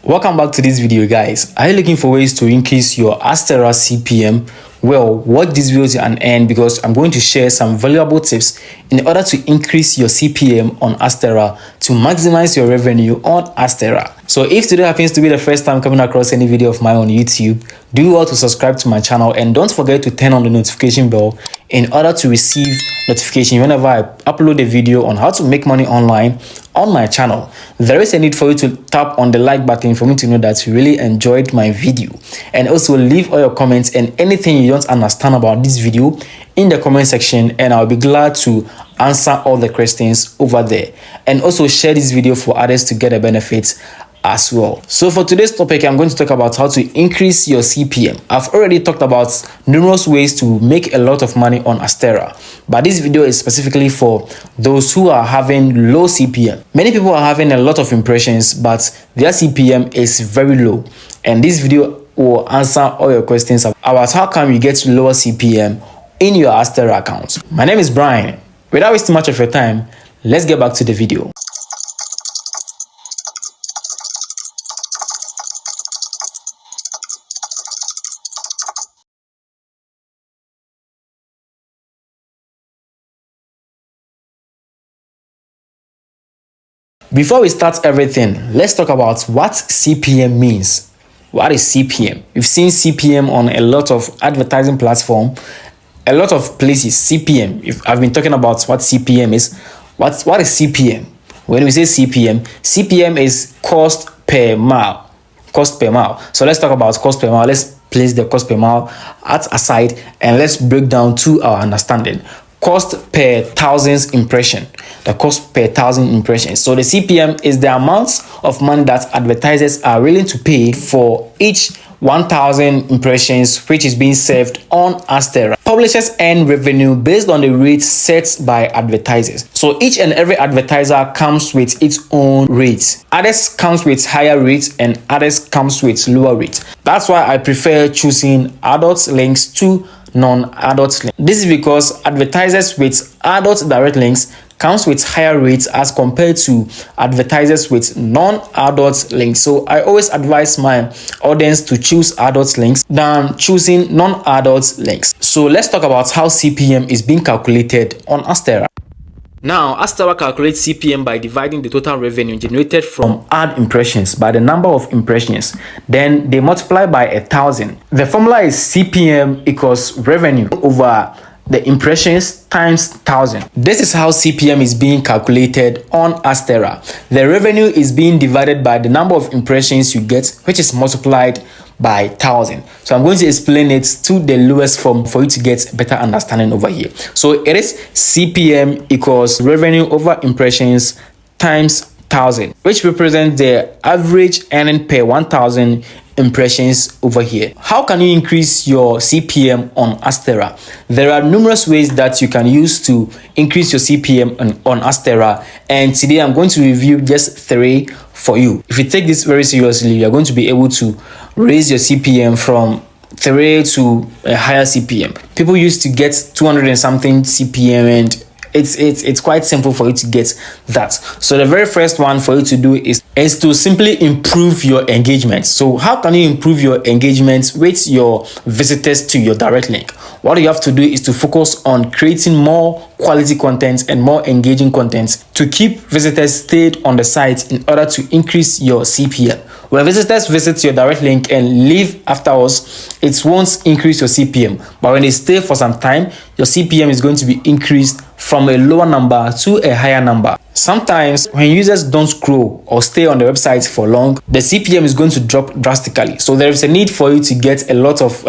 Welcome back to this video, guys. Are you looking for ways to increase your Adsterra CPM? Well, watch this video to an end because I'm going to share some valuable tips in order to increase your CPM on Adsterra to maximize your revenue on Adsterra. So if today happens to be the first time coming across any video of mine on YouTube, do well to subscribe to my channel and don't forget to turn on the notification bell in order to receive notification whenever I upload a video on how to make money online on my channel. There is a need for you to tap on the like button for me to know that you really enjoyed my video, and also leave all your comments and anything you don't understand about this video in the comment section, and I'll be glad to answer all the questions over there. And also share this video for others to get a benefit as well. So for today's topic, I'm going to talk about how to increase your CPM. I've already talked about numerous ways to make a lot of money on Adsterra, but this video is specifically for those who are having low CPM. Many people are having a lot of impressions, but their CPM is very low, and this video will answer all your questions about how come you get lower CPM in your Adsterra account. My name is Brian. Without wasting much of your time, let's get back to the video. Before we start everything, let's talk about what CPM means. What is CPM? We've seen CPM on a lot of advertising platforms, a lot of places. CPM, if I've been talking about what CPM is, what is CPM? When we say CPM is cost per mile. Cost per mile. So let's talk about cost per mile. Let's place the cost per mile aside and let's break down to our understanding. Cost per thousand impression. The cost per thousand impressions. So the CPM is the amount of money that advertisers are willing to pay for each 1,000 impressions which is being served on Adsterra. Publishers earn revenue based on the rates set by advertisers. So each and every advertiser comes with its own rates. Others comes with higher rates and others comes with lower rates. That's why I prefer choosing adult links to non-adult links. This is because advertisers with adult direct links comes with higher rates as compared to advertisers with non-adult links. So I always advise my audience to choose adult links than choosing non-adult links. So let's talk about how CPM is being calculated on Adsterra. Now, Adsterra calculates CPM by dividing the total revenue generated from ad impressions by the number of impressions. Then they multiply by 1,000. The formula is CPM equals revenue over the impressions times 1,000. This is how CPM is being calculated on Adsterra. The revenue is being divided by the number of impressions you get, which is multiplied by 1,000. So I'm going to explain it to the lowest form for you to get a better understanding over here. So it is CPM equals revenue over impressions times 1,000, which represents the average earning per 1,000 impressions over here. How can you increase your CPM on Adsterra? There are numerous ways that you can use to increase your CPM on Adsterra, and today I'm going to review just 3 for you. If you take this very seriously, you're going to be able to raise your CPM from 3 to a higher CPM. People used to get 200 and something CPM, and it's quite simple for you to get that. So the very first one for you to do is to simply improve your engagement. So how can you improve your engagement with your visitors to your direct link? What you have to do is to focus on creating more quality content and more engaging content to keep visitors stayed on the site in order to increase your CPM. When visitors visit your direct link and leave afterwards, it won't increase your CPM. But when they stay for some time, your CPM is going to be increased from a lower number to a higher number. Sometimes when users don't scroll or stay on the website for long, the CPM is going to drop drastically. So there is a need for you to get a lot of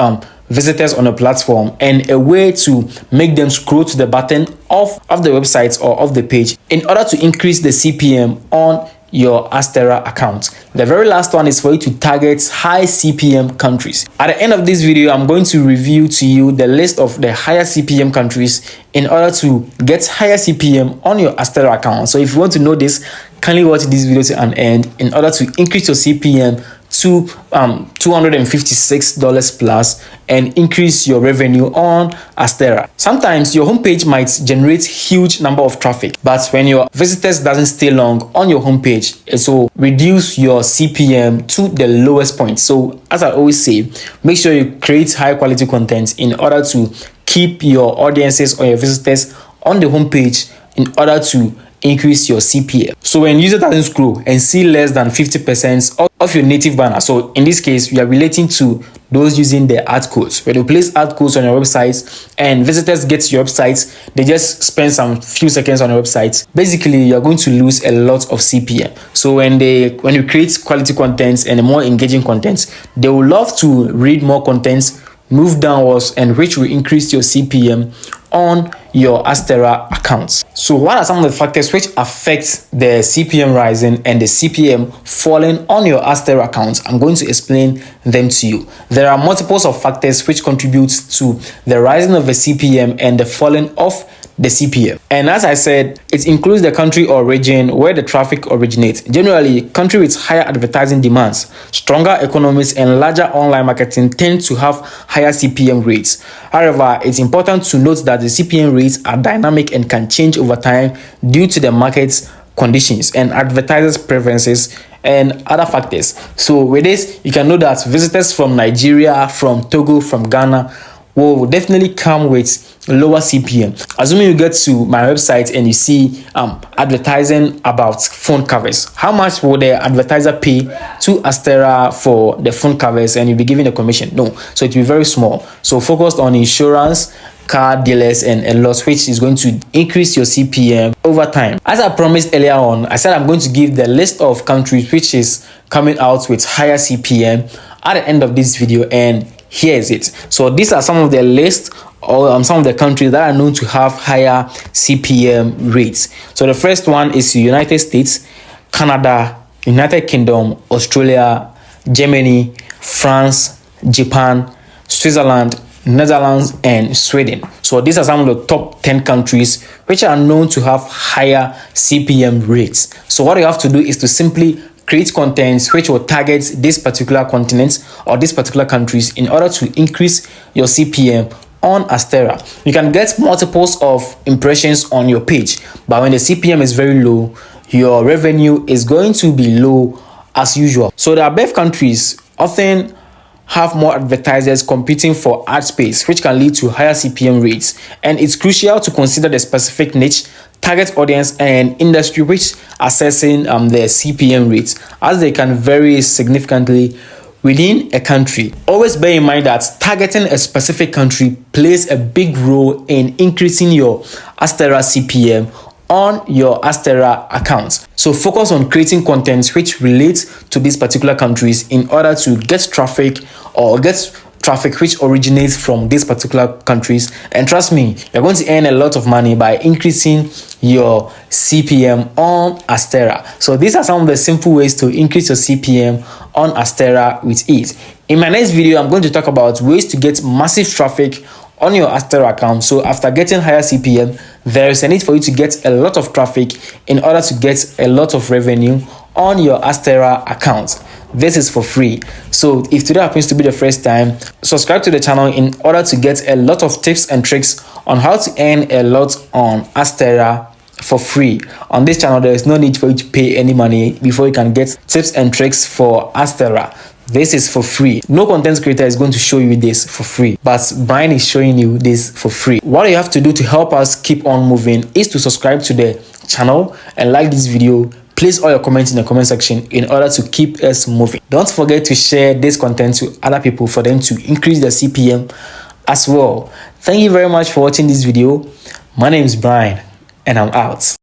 visitors on a platform and a way to make them scroll to the button of the website or of the page in order to increase the CPM on your Adsterra account. The very last one is for you to target high CPM countries. At the end of this video, I'm going to review to you the list of the higher CPM countries in order to get higher CPM on your Adsterra account. So if you want to know this, kindly watch this video to an end in order to increase your CPM to $256 plus and increase your revenue on Adsterra. Sometimes your homepage might generate huge number of traffic, but when your visitors doesn't stay long on your homepage, it will reduce your CPM to the lowest point. So as I always say, make sure you create high quality content in order to keep your audiences or your visitors on the homepage in order to increase your CPM. So when user doesn't scroll and see less than 50% of your native banner, so in this case we are relating to those using the ad codes. When you place ad codes on your website and visitors get to your website, they just spend some few seconds on your website, basically you're going to lose a lot of CPM. So when you create quality content and more engaging content, they will love to read more content, move downwards, and which will increase your CPM on your Adsterra accounts. So what are some of the factors which affect the CPM rising and the CPM falling on your Adsterra account? I'm going to explain them to you. There are multiples of factors which contribute to the rising of the CPM and the falling of the CPM. And as I said, it includes the country or region where the traffic originates. Generally, country with higher advertising demands, stronger economies, and larger online marketing tend to have higher CPM rates. However, it's important to note that the CPM rates are dynamic and can change over time due to the market's conditions and advertisers' preferences and other factors. So with this, you can know that visitors from Nigeria, from Togo, from Ghana will definitely come with lower CPM. Assuming you get to my website and you see advertising about phone covers, how much will the advertiser pay to Adsterra for the phone covers and you'll be given a commission? No, so it will be very small. So focused on insurance, car dealers, and a lot, which is going to increase your CPM over time. As I promised earlier on, I said I'm going to give the list of countries which is coming out with higher CPM at the end of this video, and here is it. So these are some of the list or some of the countries that are known to have higher CPM rates. So the first one is the United States, Canada, United Kingdom, Australia, Germany, France, Japan, Switzerland, Netherlands, and Sweden. So these are some of the top 10 countries which are known to have higher CPM rates. So what you have to do is to simply create content which will target this particular continent or these particular countries in order to increase your CPM on Adsterra. You can get multiples of impressions on your page, but when the CPM is very low, your revenue is going to be low as usual. So the above countries often have more advertisers competing for ad space, which can lead to higher CPM rates. And it's crucial to consider the specific niche, target audience, and industry which assessing the CPM rates, as they can vary significantly within a country. Always bear in mind that targeting a specific country plays a big role in increasing your Adsterra CPM on your Adsterra account. So focus on creating content which relates to these particular countries in order to get traffic which originates from these particular countries, and trust me, you're going to earn a lot of money by increasing your CPM on Adsterra. So these are some of the simple ways to increase your CPM on Adsterra with ease. In my next video, I'm going to talk about ways to get massive traffic on your Adsterra account. So after getting higher CPM, there is a need for you to get a lot of traffic in order to get a lot of revenue on your Adsterra account. This is for free. So if today happens to be the first time, subscribe to the channel in order to get a lot of tips and tricks on how to earn a lot on Adsterra for free. On this channel, there is no need for you to pay any money before you can get tips and tricks for Adsterra. This is for free. No content creator is going to show you this for free, but Brian is showing you this for free. What you have to do to help us keep on moving is to subscribe to the channel and like this video. Place all your comments in the comment section in order to keep us moving. Don't forget to share this content to other people for them to increase their CPM as well. Thank you very much for watching this video. My name is Brian and I'm out.